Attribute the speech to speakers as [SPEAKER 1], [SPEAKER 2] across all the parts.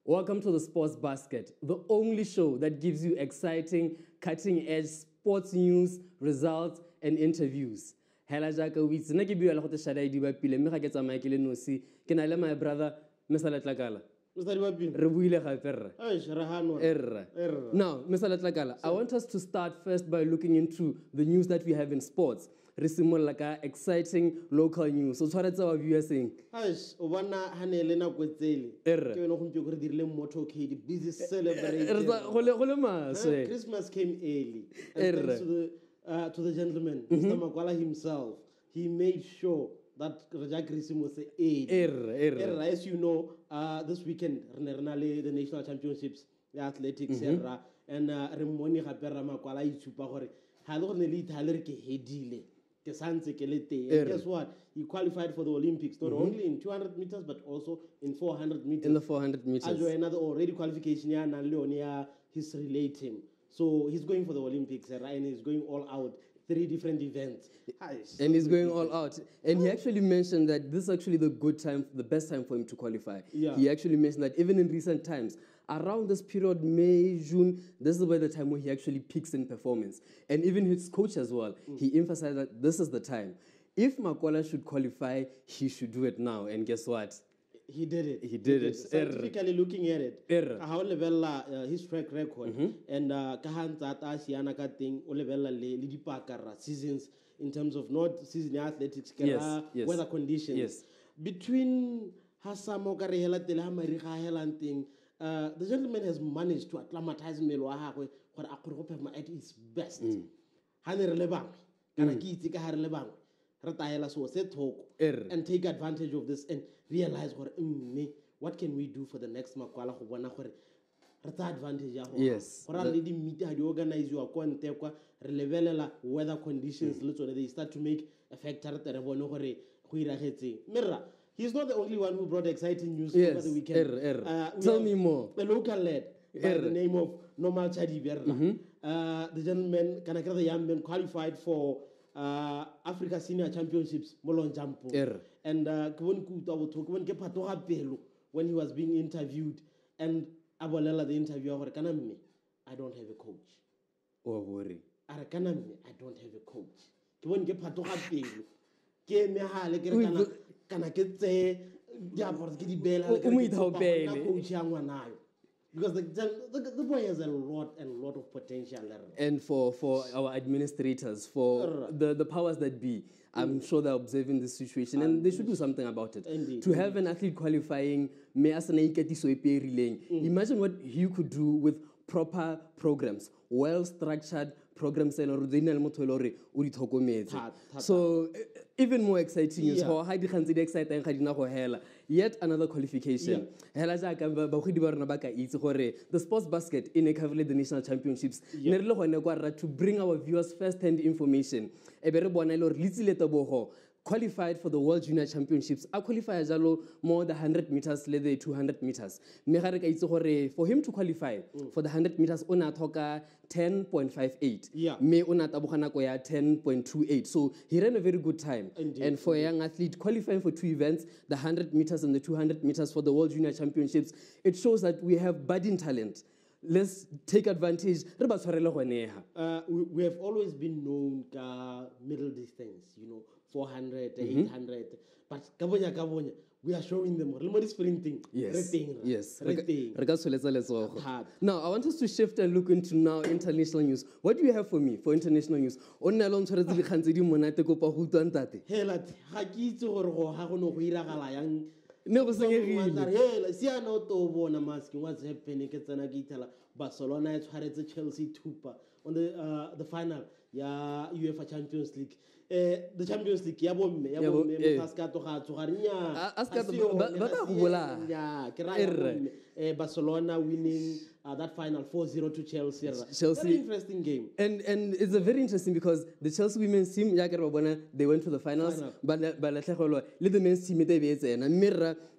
[SPEAKER 1] Welcome to the Sports Basket, the only show that gives you exciting, cutting-edge sports news, results, and interviews. Hela jaka witse nna ke bua le go te shada di ba pile mme ga ke tsamaya ke le nosi ke na le my brother Mr. Latlakala.
[SPEAKER 2] Mr. Dibapile.
[SPEAKER 1] Re buile gape rra.
[SPEAKER 2] Eish re hanwa.
[SPEAKER 1] Erra. Now, Mr. Latlakala, I want us to start first by looking into the news that we have in sports. Re simolla ka exciting local news. So tshwaretse wa viewers saying.
[SPEAKER 2] Eish o bona hanele na kwetsele.
[SPEAKER 1] Erra.
[SPEAKER 2] Ke wena go ntse go re dirile motho ke di busy celebrating.
[SPEAKER 1] Go le maswe.
[SPEAKER 2] Christmas came early. And thanks to the gentleman, Mr. Makwala himself, he made sure that Raja Grisim was aid. As you know, this weekend, the national championships, the athletics, and Remoni Hapera Makwala Itupa Hore, Halor Nelly Tyler Hedile, Kesanse Kelete. And guess what? He qualified for the Olympics, not only in 200 meters, but also in 400 meters.
[SPEAKER 1] In the 400 meters.
[SPEAKER 2] As another already qualification, and Leonia, his relate him. So he's going for the Olympics, and he's going all out. 3 different events.
[SPEAKER 1] And he's going all out. And he actually mentioned that this is actually the best time for him to qualify. Yeah. He actually mentioned that even in recent times, around this period, May, June, this is where the time where he actually peaks in performance. And even his coach as well, he emphasized that this is the time. If Makwala should qualify, he should do it now. And guess what?
[SPEAKER 2] He did it.
[SPEAKER 1] He did it.
[SPEAKER 2] Scientifically looking at it, how level his track record and kahanta siana ka ting o level le dipakara seasons in terms of not season athletics, weather conditions. Yes. Between Hasamo kare hela tele ha mari ga hela thing, the gentleman has managed to acclimatize mmele wa gagwe gore a gore go perform at its best. Ha ne re le bang kana ke itse ka ha re le bang and take advantage of this and realize what can we do for the next Makwala go bona gore re tsa advantage ya go.
[SPEAKER 1] Yes.
[SPEAKER 2] Gore le di meet ha di organize wa kwa ntekwa re levelela weather conditions le tsone they start to make a factor re bone gore go iragetse. Mirra, he's not the only one who brought exciting news over the weekend.
[SPEAKER 1] Tell me more.
[SPEAKER 2] A local lad by the name of Normal Chadi Berla. The gentleman, the young man, qualified for Africa Senior Championships, Molon Jampo. And when he was being interviewed, and Abolela the interviewer, I don't have a coach.
[SPEAKER 1] Oh, worry.
[SPEAKER 2] I don't have a coach. When get Patoha Pelu, came can I get say, because the boy has a lot of potential.
[SPEAKER 1] And for our administrators, for the powers that be, I'm sure they're observing this situation and they should do something about it.
[SPEAKER 2] Indeed.
[SPEAKER 1] To have an athlete qualifying, imagine what you could do with proper programs, well-structured programs. So even more exciting news. Yet another qualification. The sports basket in the national championships to bring our viewers first-hand information. Qualified for the World Junior Championships. I qualify more than 100 meters, the 200 meters. For him to qualify for the 100 meters, on a 10.58.
[SPEAKER 2] Yeah.
[SPEAKER 1] Me on a 10.28. So he ran a very good time.
[SPEAKER 2] Indeed.
[SPEAKER 1] And for a young athlete qualifying for 2 events, the 100 meters and the 200 meters for the World Junior Championships, it shows that we have budding talent. Let's take advantage. We
[SPEAKER 2] have always been known middle distance, 400, 800. But we are showing them more sprinting.
[SPEAKER 1] Yes. Now, I want us to shift and look into now international news. What do you have for me for international news?
[SPEAKER 2] Barcelona Chelsea Tupa on the final UEFA Champions League. The Champions League Barcelona winning that final 4-0 to Chelsea. Very interesting game.
[SPEAKER 1] And it's a very interesting because the Chelsea women's team they went to the finals, but the men's team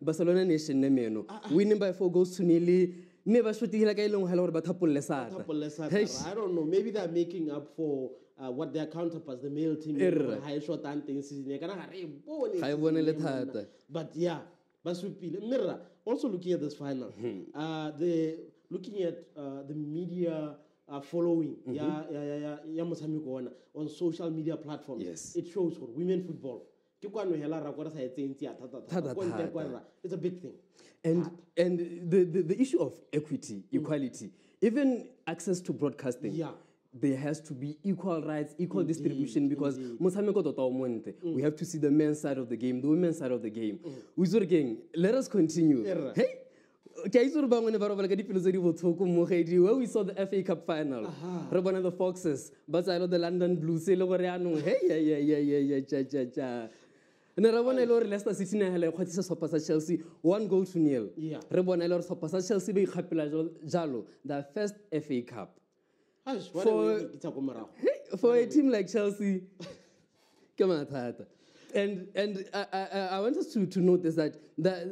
[SPEAKER 1] Barcelona nation winning by 4-0. Never should like I don't
[SPEAKER 2] know. Maybe they're making up for what their counterparts, the male team, high short and things. But yeah, Mirror, also looking at this final, looking at the media following on social media platforms,
[SPEAKER 1] yes,
[SPEAKER 2] it shows for women football. It's a big thing.
[SPEAKER 1] And the issue of equity, equality, even access to broadcasting. There has to be equal rights, equal distribution, because we have to see the men's side of the game, the women's side of the game. Let us continue. Hey, where we saw the FA Cup final, the Foxes, but I know the London Blues. Hey, Leicester City Chelsea 1-0. Chelsea the first FA Cup. For a team like Chelsea, come on, and I want us to notice that there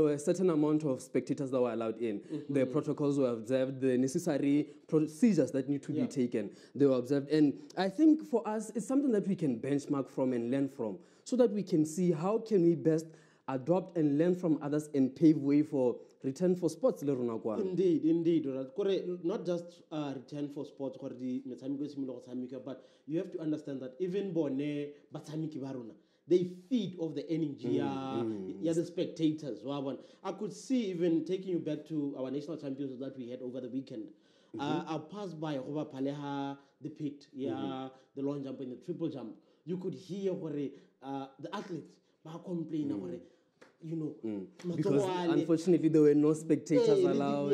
[SPEAKER 1] were a certain amount of spectators that were allowed in. The protocols were observed, the necessary procedures that need to be taken, they were observed. And I think for us, it's something that we can benchmark from and learn from, so that we can see how can we best adopt and learn from others and pave way for return for sports.
[SPEAKER 2] Indeed. Not just return for sports, but you have to understand that even they feed off the energy, the spectators. I could see, even taking you back to our national champions that we had over the weekend. I passed by the pit, the long jump and the triple jump. You could hear the athletes complaining.
[SPEAKER 1] Because unfortunately there were no spectators allowed.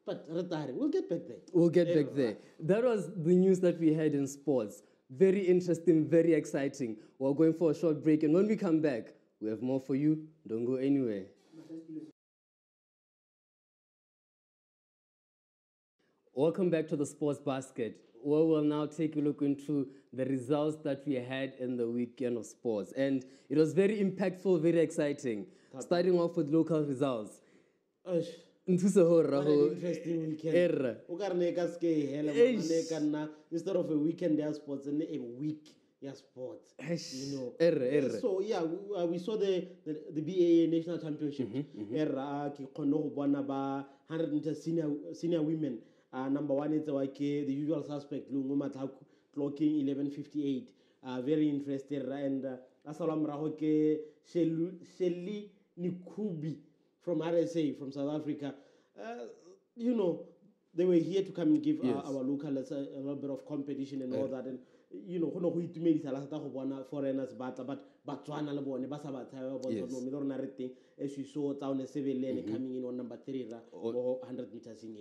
[SPEAKER 2] But we'll get back there.
[SPEAKER 1] We'll get back there. That was the news that we had in sports. Very interesting, very exciting. We're going for a short break, and when we come back, we have more for you. Don't go anywhere. Welcome back to the Sports Basket. We will now take a look into the results that we had in the weekend of sports. And it was very impactful, very exciting. Starting off with local results.
[SPEAKER 2] Interesting weekend. Instead of a weekend, there are sports, and a week, there are sports. So, we saw the BAA National Championship. 100 meters senior women. Number one is the usual suspect, clocking 11:58. Very interested. And Asalam Rahoke Shelly Nikubi from RSA, from South Africa. They were here to come and give our locals a little bit of competition and all that. And who to make foreigners, but Batswana as you saw Town 7 lane coming in on number 3 or 100 meters in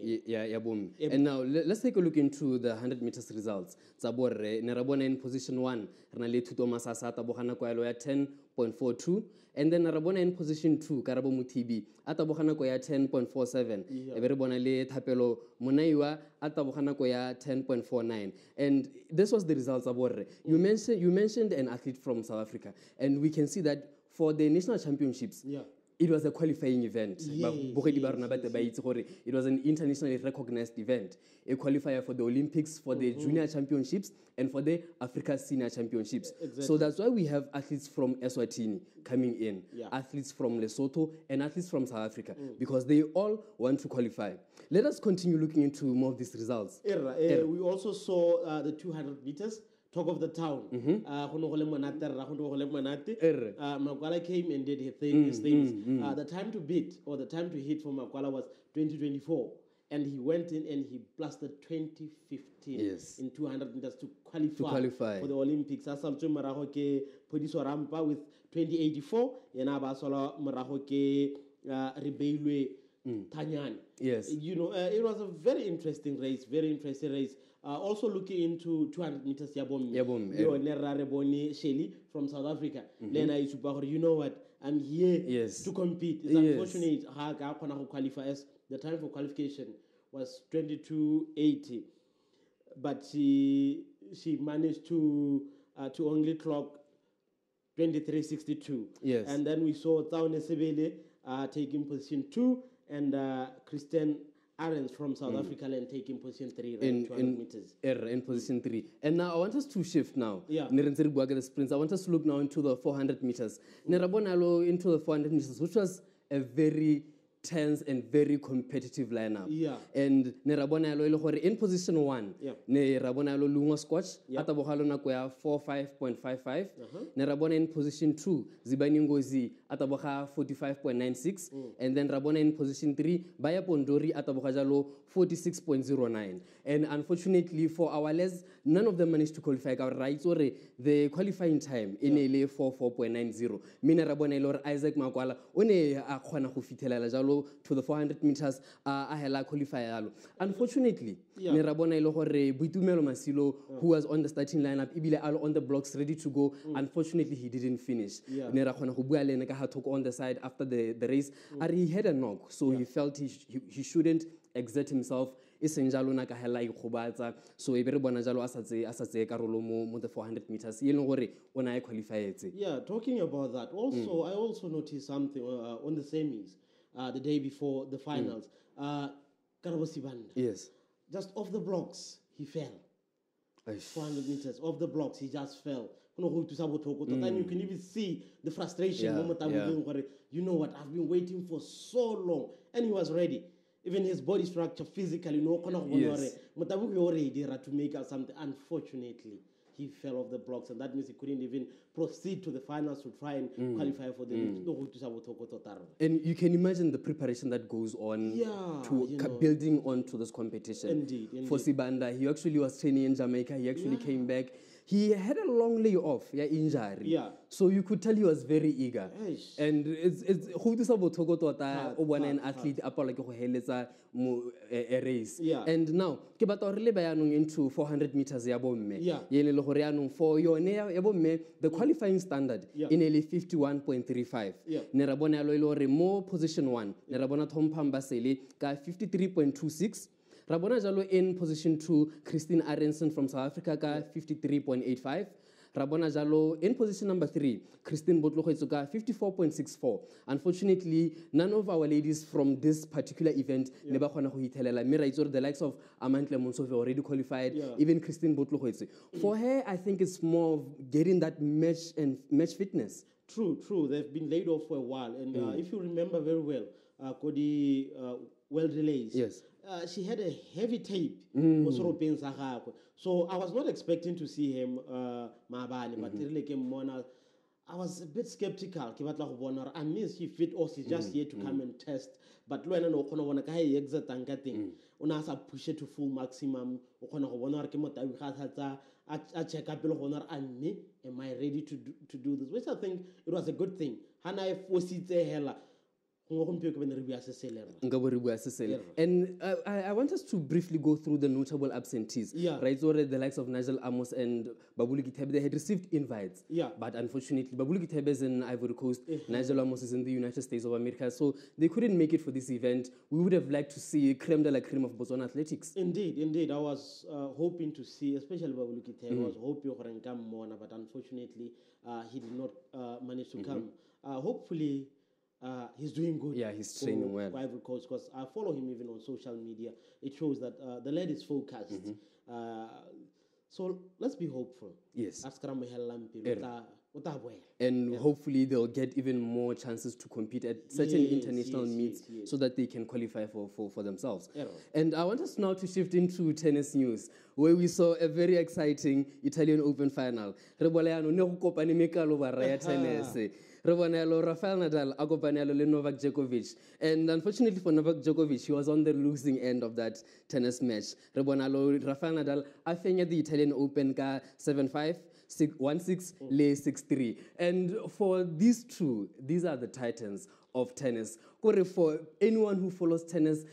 [SPEAKER 1] boom. And now let's take a look into the 100 meters results. Zabore Nerabona in position 1, Renale Thomas Asata Bohana Koya 10.42, and then Nerabona in position 2, Karabo Mutibi, Atabohana Koya 10.47, Everybona Le Tapelo Munaiwa, Atabohana Koya 10.49. And this was the results Zabore. You mentioned an athlete from South Africa, and we can see that for the national championships, it was a qualifying event. It was an internationally recognized event, a qualifier for the Olympics, for the junior championships, and for the Africa Senior Championships. Exactly. So that's why we have athletes from Eswatini coming in, athletes from Lesotho, and athletes from South Africa, because they all want to qualify. Let us continue looking into more of these results.
[SPEAKER 2] We also saw the 200 meters. Talk of the town. Makwala came and did his things. The time to beat, or the time to hit for Makwala, was 2024. And he went in and he blasted 2015 in 200 meters to qualify for the Olympics. Asalcho Marahoke Podiso Rampa with 2084. Yenabasola Marahoke Ribeilwe Tanyan.
[SPEAKER 1] Yes.
[SPEAKER 2] It was a very interesting race. Also looking into 200 meters, Nera Reboni Shelly from South Africa. Lena Isupahor, you know what? I'm here to compete. It's unfortunate how qualify as the time for qualification was 22:80, but she managed to only clock 23:62.
[SPEAKER 1] Yes.
[SPEAKER 2] And then we saw Taune Sebele taking position 2, and Christian Arends from South Africa and taking position 3, right? 200 meters.
[SPEAKER 1] In position 3. And now I want us to shift now.
[SPEAKER 2] Yeah.
[SPEAKER 1] The sprints. I want us to look now into the 400 meters. Nerabonalo into the 400 meters, which was a very tense and very competitive lineup.
[SPEAKER 2] Yeah.
[SPEAKER 1] And nerabonalo in position 1.
[SPEAKER 2] Yeah.
[SPEAKER 1] Nerabonalo lunga squash.
[SPEAKER 2] Yeah.
[SPEAKER 1] Atabokalo na kwa 45.55. Nerabona in position 2. Zibani Ngozi ataboka 45.96. And then Rabona in position 3. Baya Pondori ataboka jalo 46.09. And unfortunately for our les, none of them managed to qualify. Right, so the qualifying time in LA 44.90. Mina Rabona Lor Isaac Makwala one a khona go fitelela jalo to the 400 meters a hela qualify yalo. Unfortunately, ne Rabona ile gore Boitumelo Masilo who was on the starting lineup ibile alo on the blocks ready to go. Unfortunately, he didn't finish. Ne ra khona go bua le ne ka hatoko on the side after the race. He had a knock, so he felt he shouldn't exert himself. Isenjalo na ka hela ikgobatsa, so e be re bona jalo a sa tse karolo mo the 400 meters ye leng gore ona e qualifietse.
[SPEAKER 2] Yeah, talking about that also, I also noticed something on the semis the day before the finals. Karabo Sibanda,
[SPEAKER 1] Yes,
[SPEAKER 2] just off the blocks he fell.
[SPEAKER 1] Aish.
[SPEAKER 2] 400 meters off the blocks he just fell. Then you can even see the frustration. You know what, I've been waiting for so long, and he was ready. Even his body structure, physically,
[SPEAKER 1] Yes.
[SPEAKER 2] to make us something. Unfortunately, he fell off the blocks, and that means he couldn't even proceed to the finals to try and qualify for the
[SPEAKER 1] And you can imagine the preparation that goes on building onto this competition.
[SPEAKER 2] Indeed.
[SPEAKER 1] For Sibanda, he actually was training in Jamaica. He actually came back. He had a long layoff, injury.
[SPEAKER 2] Yeah.
[SPEAKER 1] So you could tell he was very eager.
[SPEAKER 2] Eish.
[SPEAKER 1] And it's who to sabo toko tota o bona an athlete apala ke go heletsa a race.
[SPEAKER 2] Yeah.
[SPEAKER 1] And now ke batla re le ba yanong into 400 meters ya bomme.
[SPEAKER 2] Yeah.
[SPEAKER 1] Ye le gore yanong for yone ya bomme the qualifying standard in ele 51.35.
[SPEAKER 2] Yeah.
[SPEAKER 1] Ne ra bona lo ile gore mo position 1 ne ra bona Thompam Basele ka 53.26. Rabona jalo in position 2, Christine Aronson from South Africa ka 53.85. Rabona jalo in position number 3, Christine Botlogwetso ka 54.64. Unfortunately, none of our ladies from this particular event ne ba khona go ithelela. Me right the likes of Amantle Monsofe already qualified, even Christine Botlogwetso. For her, I think it's more of getting that match fitness.
[SPEAKER 2] True. They've been laid off for a while, and if you remember very well, Cody World Relays.
[SPEAKER 1] Yes.
[SPEAKER 2] She had a heavy tape. So I was not expecting to see him Mabani, but I was a bit skeptical. I mean, she fit or she's just here to come and test. But when I know exit and getting push it to full maximum, I check up and me, am I ready to do this? Which I think it was a good thing. And I hella. And
[SPEAKER 1] I want us to briefly go through the notable absentees. Right, so the likes of Nigel Amos and Babulu Gitebe, they had received invites. But unfortunately, Babulu Gitebe is in Ivory Coast, Nigel Amos is in the United States of America, so they couldn't make it for this event. We would have liked to see creme de la creme of Botswana athletics.
[SPEAKER 2] Indeed. I was hoping to see, especially Babulu Gitebe, I was hoping for him come more, but unfortunately, he did not manage to come. Hopefully, he's doing good.
[SPEAKER 1] Yeah, he's training well.
[SPEAKER 2] Ivory Coast, because I follow him even on social media. It shows that the lad is focused. So let's be hopeful.
[SPEAKER 1] Yes.
[SPEAKER 2] And
[SPEAKER 1] hopefully they'll get even more chances to compete at certain international meets so that they can qualify for themselves. And I want us now to shift into tennis news, where we saw a very exciting Italian Open final. Rafael Nadal akopanelo le Novak Djokovic, and unfortunately for Novak Djokovic, he was on the losing end of that tennis match. Rafael Nadal afenya the Italian Open ka 7-5, 6-1-6, le 6-3. And for these two, these are the titans of tennis. For anyone who follows tennis,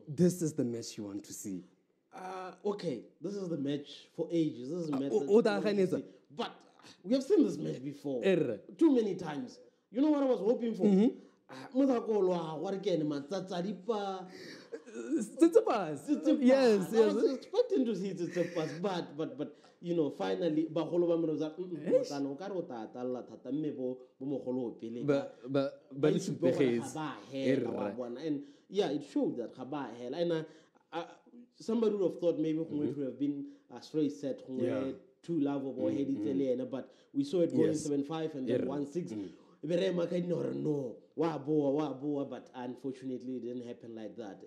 [SPEAKER 1] this is the match you want to see.
[SPEAKER 2] Okay, this is the match for ages. This is the match but we have seen this match before. Too many times. You know what I was hoping for?
[SPEAKER 1] Tsitsipas. Yes,
[SPEAKER 2] I
[SPEAKER 1] yes.
[SPEAKER 2] was expecting to see Tsitsipas, but you know, finally, baholo ba mona za motsana o ka re o tata alla thata mme bo mogolo o pele
[SPEAKER 1] But it's
[SPEAKER 2] and yeah, it showed that haba hell and somebody would have thought maybe it would have been a straight set two love of head but we saw it going 7-5 and then 1-6. No, but unfortunately it didn't happen like that.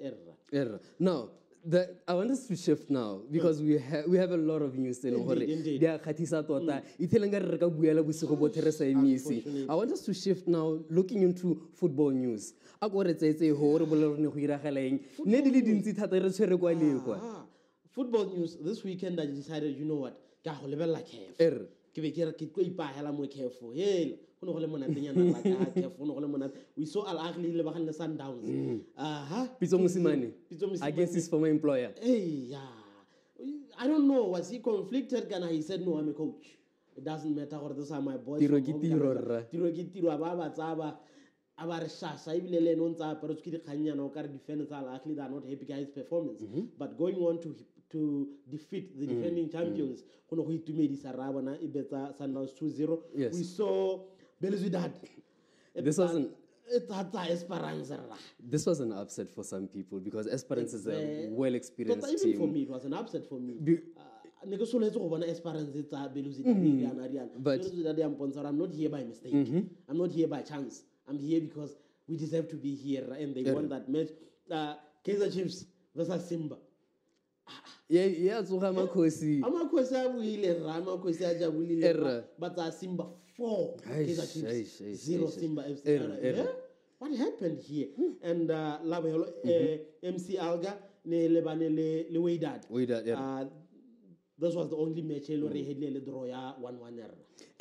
[SPEAKER 1] Now, I want us to shift now because we have a lot of news.
[SPEAKER 2] Indeed.
[SPEAKER 1] I want us to shift now, looking into football news. Football
[SPEAKER 2] news this weekend. I decided, you know what? We saw Al Ahly lebagan the Sundowns.
[SPEAKER 1] Against his former employer.
[SPEAKER 2] Hey, yeah. I don't know. Was he conflicted? He said, no, I'm a coach. It doesn't matter what those are my boys. But going on to defeat the defending champions, Sundowns 2-0.
[SPEAKER 1] Yes.
[SPEAKER 2] We saw Belouizdad.
[SPEAKER 1] This was an upset for some people because Esperance is a well-experienced team.
[SPEAKER 2] Even for me, it was an upset for me. But I'm not here by mistake. I'm not here by chance. I'm here because we deserve to be here, and they won that match. Kaizer Chiefs versus Simba. But Simba 4, Kaizer Chiefs 0 Simba FC. What happened here? And MC Alga ne lebane le Wydad. This was the only match he draw 1-1.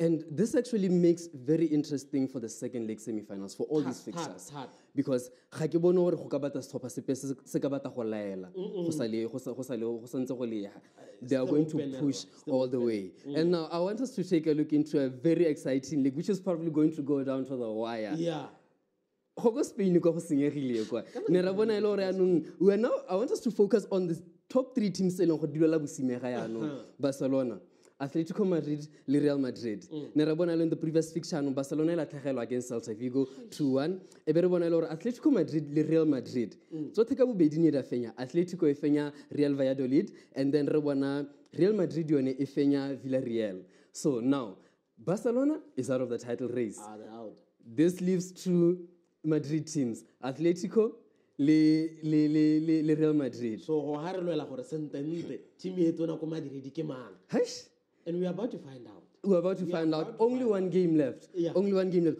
[SPEAKER 1] And this actually makes very interesting for the second leg semi-finals for all these fixtures. Because they are going to push all the way. And now I want us to take a look into a very exciting league, which is probably going to go down to the wire.
[SPEAKER 2] Yeah.
[SPEAKER 1] I want us to focus on the top 3 teams. Barcelona, Atletico Madrid, Real Madrid. In the previous fixture, Barcelona against Celta Vigo 2-1. Atletico Madrid, Real Madrid. So take a Atletico Efenya, Real Valladolid, and then Real Madrid Efenya Villarreal. So now Barcelona is out of the title race.
[SPEAKER 2] They're out.
[SPEAKER 1] This leaves 2 Madrid teams, Atletico, Real Madrid.
[SPEAKER 2] So and we are about to find out.
[SPEAKER 1] We're about to find out. Only one game left.
[SPEAKER 2] Yeah.
[SPEAKER 1] Only one game left.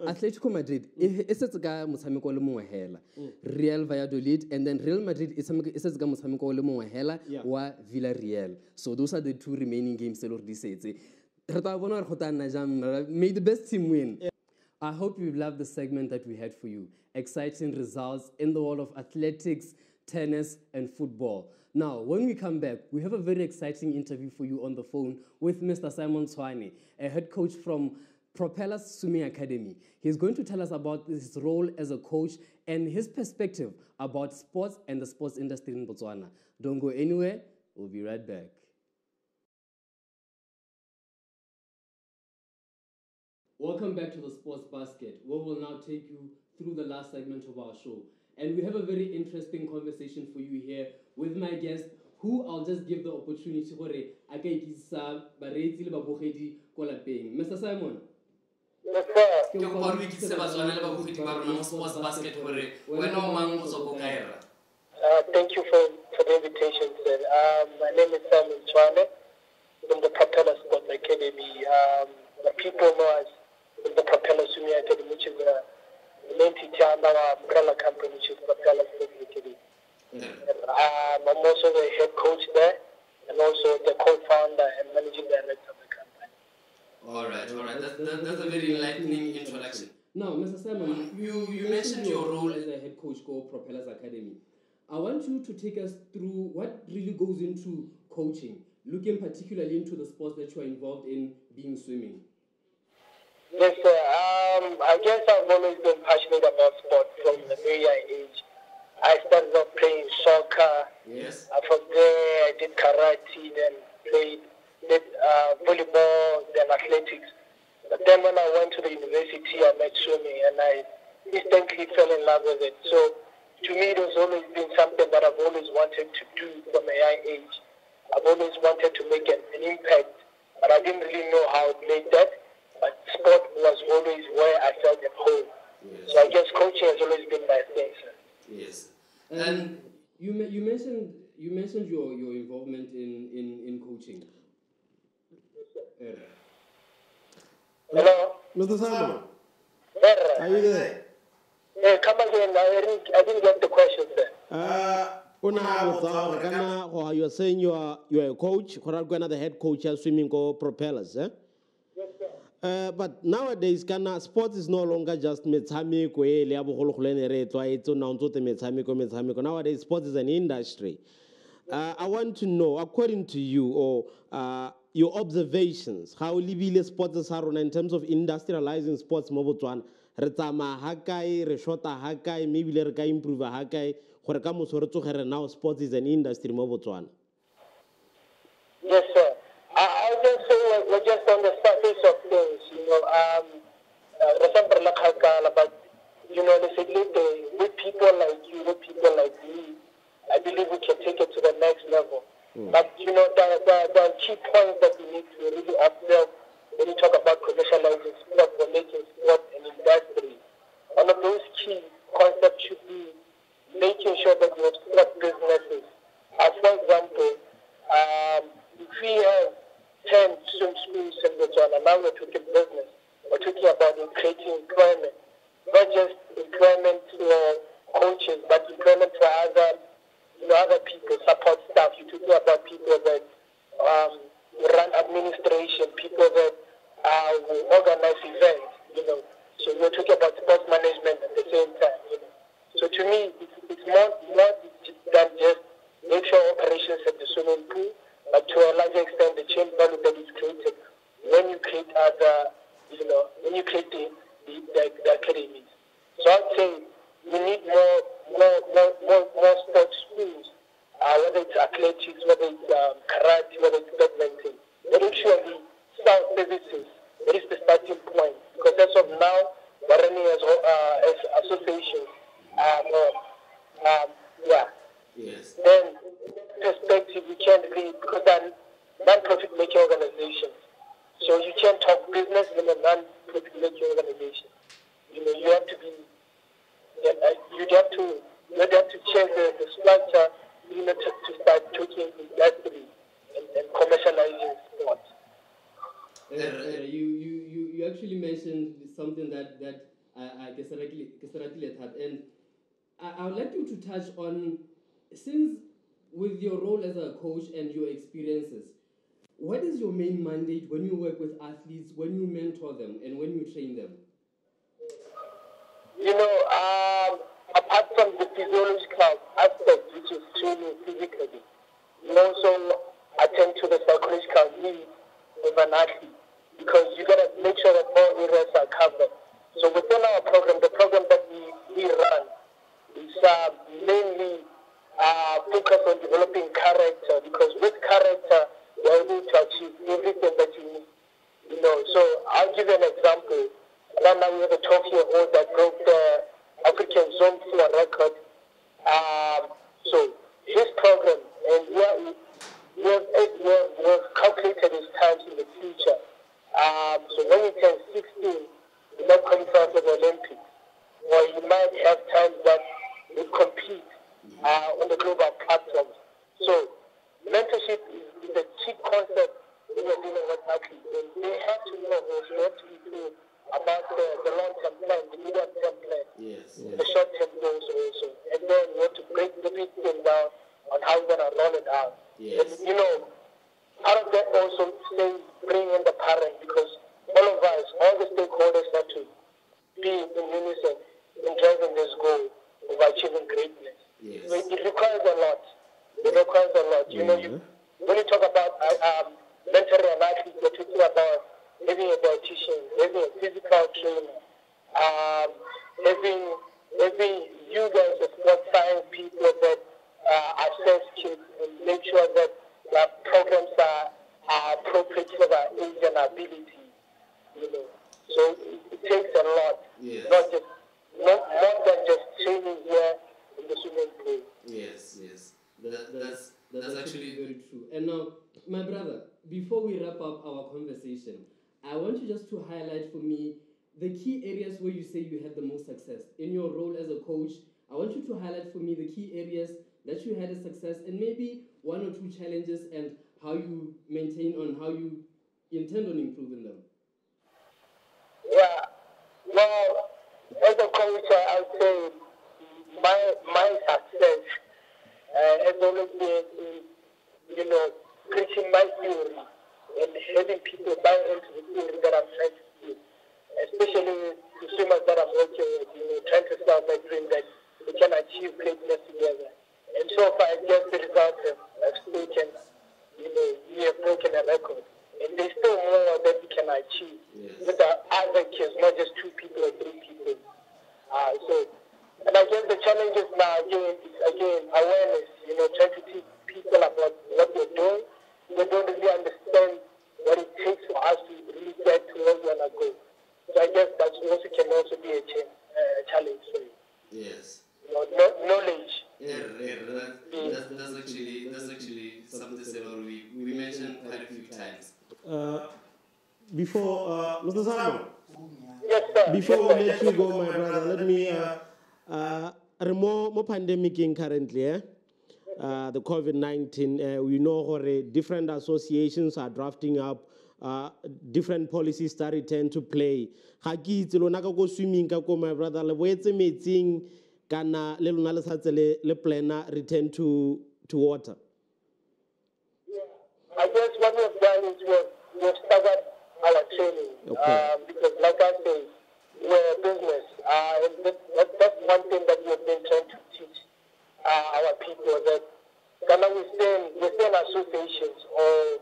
[SPEAKER 1] Atletico Madrid. Real Valladolid, and then Real Madrid is Villarreal. So those are the 2 remaining games. May the best team win. Yeah. I hope you loved the segment that we had for you. Exciting results in the world of athletics, tennis, and football. Now, when we come back, we have a very exciting interview for you on the phone with Mr. Simon Tshwane, a head coach from Propeller's Swimming Academy. He's going to tell us about his role as a coach and his perspective about sports and the sports industry in Botswana. Don't go anywhere. We'll be right back. Welcome back to the Sports Basket, where we'll now take you through the last segment of our show. And we have a very interesting conversation for you here with my guest, who I'll just give the opportunity to Mr. Simon.
[SPEAKER 3] Thank you for the invitation, sir. My name is Simon Tshwane from the Propeller Sports Academy. The people know us in the Propeller Swimming Academy, which is an entity under our umbrella company, which is Propeller Sports Academy. I'm also the head coach there and also the co-founder and managing director of the company.
[SPEAKER 1] All right. That's a very enlightening introduction. Now, Mr. Simon, you mentioned your role as a head coach for Propellers Academy. I want you to take us through what really goes into coaching, looking particularly into the sports that you are involved in, being swimming.
[SPEAKER 3] Yes, sir. I guess I've always been passionate about sport from a very young age. I started off playing soccer.
[SPEAKER 2] Yes.
[SPEAKER 3] From there, I did karate, then did volleyball, then athletics. But then when I went to the university, I met swimming, and I instantly fell in love with it. So to me, it has always been something that I've always wanted to do from a young age. I've always wanted to make an impact, but I didn't really know how to make that. But sport was always where I felt at home. Yes. So I guess coaching has always been my thing, sir.
[SPEAKER 2] Yes.
[SPEAKER 1] And you mentioned your involvement in coaching.
[SPEAKER 3] Hello?
[SPEAKER 2] Mr. Simon,
[SPEAKER 3] Are
[SPEAKER 2] you there?
[SPEAKER 3] Come again. I didn't get the question, sir.
[SPEAKER 2] You are saying you are a coach, the head coach of swimming propellers, eh?
[SPEAKER 3] Yes, sir.
[SPEAKER 2] But nowadays, sports is no longer just metshameko. Nowadays, sports is an industry. I want to know, according to you, or your observations, how libile sports are in terms of industrializing sports mo Botswana. Re tsama ha kae, re shota ha kae, maybe le re ka improve ha kae, gore ka moso re tsogere now sports is an industry mo Botswana.
[SPEAKER 3] Yes, sir. I just say we're just on the surface of things, but, with people like you, with people like me, I believe we can take it to the next level. But, the key points that we need to really observe when you talk about commercializing sport or making sport an industry, one of those key concepts should be making sure that we have sport businesses. For example, if we have 10 swim schools in Botswana, now we're talking business. We're talking about creating employment, not just employment for coaches, but employment for other people, support staff. You're talking about people that run administration, people that organize events, So we're talking about sports management at the same time, So to me, it's more than just make sure operations at the swimming pool, but to a large extent, the chain value that is created when you create when you create the academies. So I'd say we need more sports schools, whether it's athletics, whether it's karate, whether it's badminton. But actually, sound services, that is the starting point. Because as of now, we're running as associations.
[SPEAKER 2] Yes.
[SPEAKER 3] Then, in that perspective, we can't really, because they're non-profit making organizations. So you can't talk business in a non-profit making organization. You have to be, you'd have to change the structure, to start talking industry and commercializing sport.
[SPEAKER 1] You actually mentioned something that I guess directly at heart, and I would like you to touch on, since with your role as a coach and your experiences, what is your main mandate when you work with athletes, when you mentor them, and when you train them?
[SPEAKER 3] Apart from the physiological aspect, which is training physically, you also attend to the psychological needs of an athlete, because you got to make sure that all areas are covered. So within our program, the program that we run is mainly focused on developing character, because with character, you're able to achieve everything that you need. So I'll give you an example. Right now we have a 12-year-old that broke the African Zone 4 record. So this program, and we have calculated his times in the future. So when he turns 16, he might qualify for the Olympics, or he might have times that he compete on the global platforms. So mentorship is a key concept when we're dealing with athletes. And they have to know, they have to be clear about the long-term plan, the medium-term plan, the short-term goals also. And then we have to break everything down on how we're going to roll it out.
[SPEAKER 2] Yes.
[SPEAKER 3] And, part of that also says bring in the parent, because all of us, all the stakeholders have to be in unison in driving this goal of achieving greatness.
[SPEAKER 2] Yes.
[SPEAKER 3] It requires a lot. It requires a lot. When you talk about mentoring an athlete, you're talking about having a dietitian, having a physical trainer, having you guys as sports science people that assess kids and make sure that the programs are appropriate for their age and ability. So it takes a lot, not than just training here in the swimming pool.
[SPEAKER 1] Yes. That's actually very true. And now, my brother, before we wrap up our conversation, I want you just to highlight for me the key areas where you say you had the most success in your role as a coach. I want you to highlight for me the key areas that you had a success and maybe one or two challenges and how you maintain on how you intend on improving them.
[SPEAKER 3] Yeah, well, as a coach, I would say my success has always been in, preaching my theory and having people buy into the theory that I'm trying to do, especially the swimmers that I'm working with, trying to start by doing that we can achieve greatness together. And so far, I guess the results have spoken. We have broken a record. And there's still more that we can achieve with the other kids, not just 2 people or 3 people. And I guess the challenges now, again, awareness, trying to teach people about what we're doing. They don't really understand what it takes for us to really get to where we want to go. So I guess that can also be a challenge for you.
[SPEAKER 1] Yes.
[SPEAKER 3] Knowledge.
[SPEAKER 1] That's actually something that we mentioned quite a few times.
[SPEAKER 2] Before, Mr. Simon,
[SPEAKER 3] Yes, sir.
[SPEAKER 2] before we let you go, my brother, let me, more pandemic in currently, the COVID-19, we know different associations are drafting up different policies that return to play. Ga ke itse lona ka go swimming ka ko, my brother, le boetse metsing kana le lona le satse le plana return to water.
[SPEAKER 3] I guess what we've done is we've staggered our training.
[SPEAKER 2] Okay.
[SPEAKER 3] Because like I say, we're a business. And that's one thing that we've been trying to teach our people, that within associations or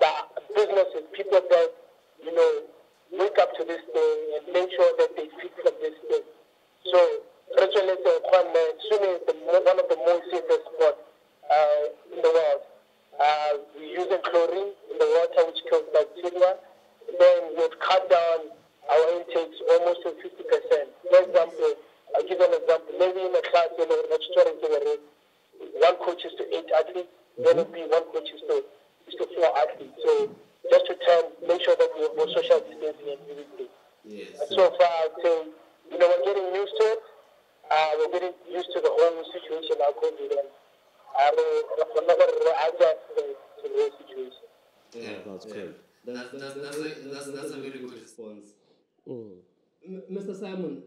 [SPEAKER 3] the businesses, people that, wake up to this thing and make sure that they feed from this thing. So, swimming is one of the most safest sports in the world. We're using chlorine in the water, which kills bacteria. Then we've cut down our intakes almost to 50%. For example, I'll give you an example. Maybe in a class, one coach is to 8 athletes, then it will be one coach is to 4 athletes. So just to make sure that we're social distancing and everything.
[SPEAKER 1] Yes.
[SPEAKER 3] And so far, I'd say, we're getting used to it. We're getting used to the whole situation now, COVID, and we're never adjust to the whole situation.
[SPEAKER 2] Yeah, that's great.
[SPEAKER 1] That's a very good response. Mr. Simon,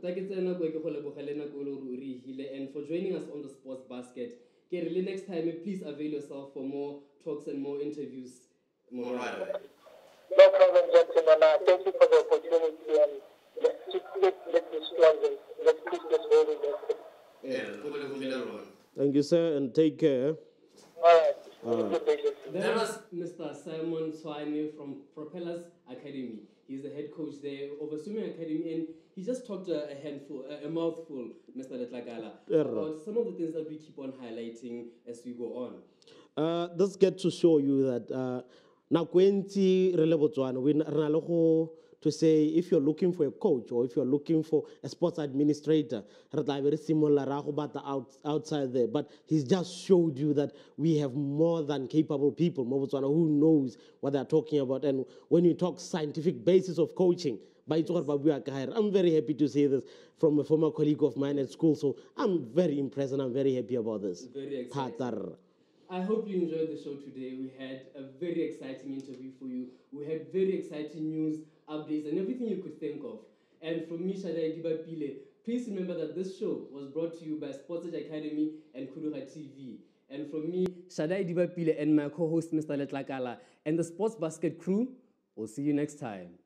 [SPEAKER 1] and for joining us on the Sports Basket. Next time, please avail yourself for more talks and more interviews.
[SPEAKER 3] No problem, gentlemen. Thank you for the opportunity, and let's keep this strong. Let's keep this holding.
[SPEAKER 2] Thank you, sir, and take care.
[SPEAKER 3] All right.
[SPEAKER 1] That was Mr. Simon Swane from Propellers Academy. He's the head coach there of a swimming academy, and he just talked a mouthful, Mr. Letlakala, about some of the things that we keep on highlighting as we go on.
[SPEAKER 2] This gets to show you that to say if you're looking for a coach or if you're looking for a sports administrator, very similar about the outside there. But he's just showed you that we have more than capable people, who knows what they're talking about. And when you talk scientific basis of coaching, I'm very happy to say this from a former colleague of mine at school. So I'm very impressed and I'm very happy about this.
[SPEAKER 1] Very exciting. I hope you enjoyed the show today. We had a very exciting interview for you. We had very exciting news, updates, and everything you could think of. And from me, Shadai Dibapile, please remember that this show was brought to you by Sports Academy and Kudura TV. And from me, Shadai Dibapile, and my co-host, Mr. Letlakala, and the Sports Basket crew, we'll see you next time.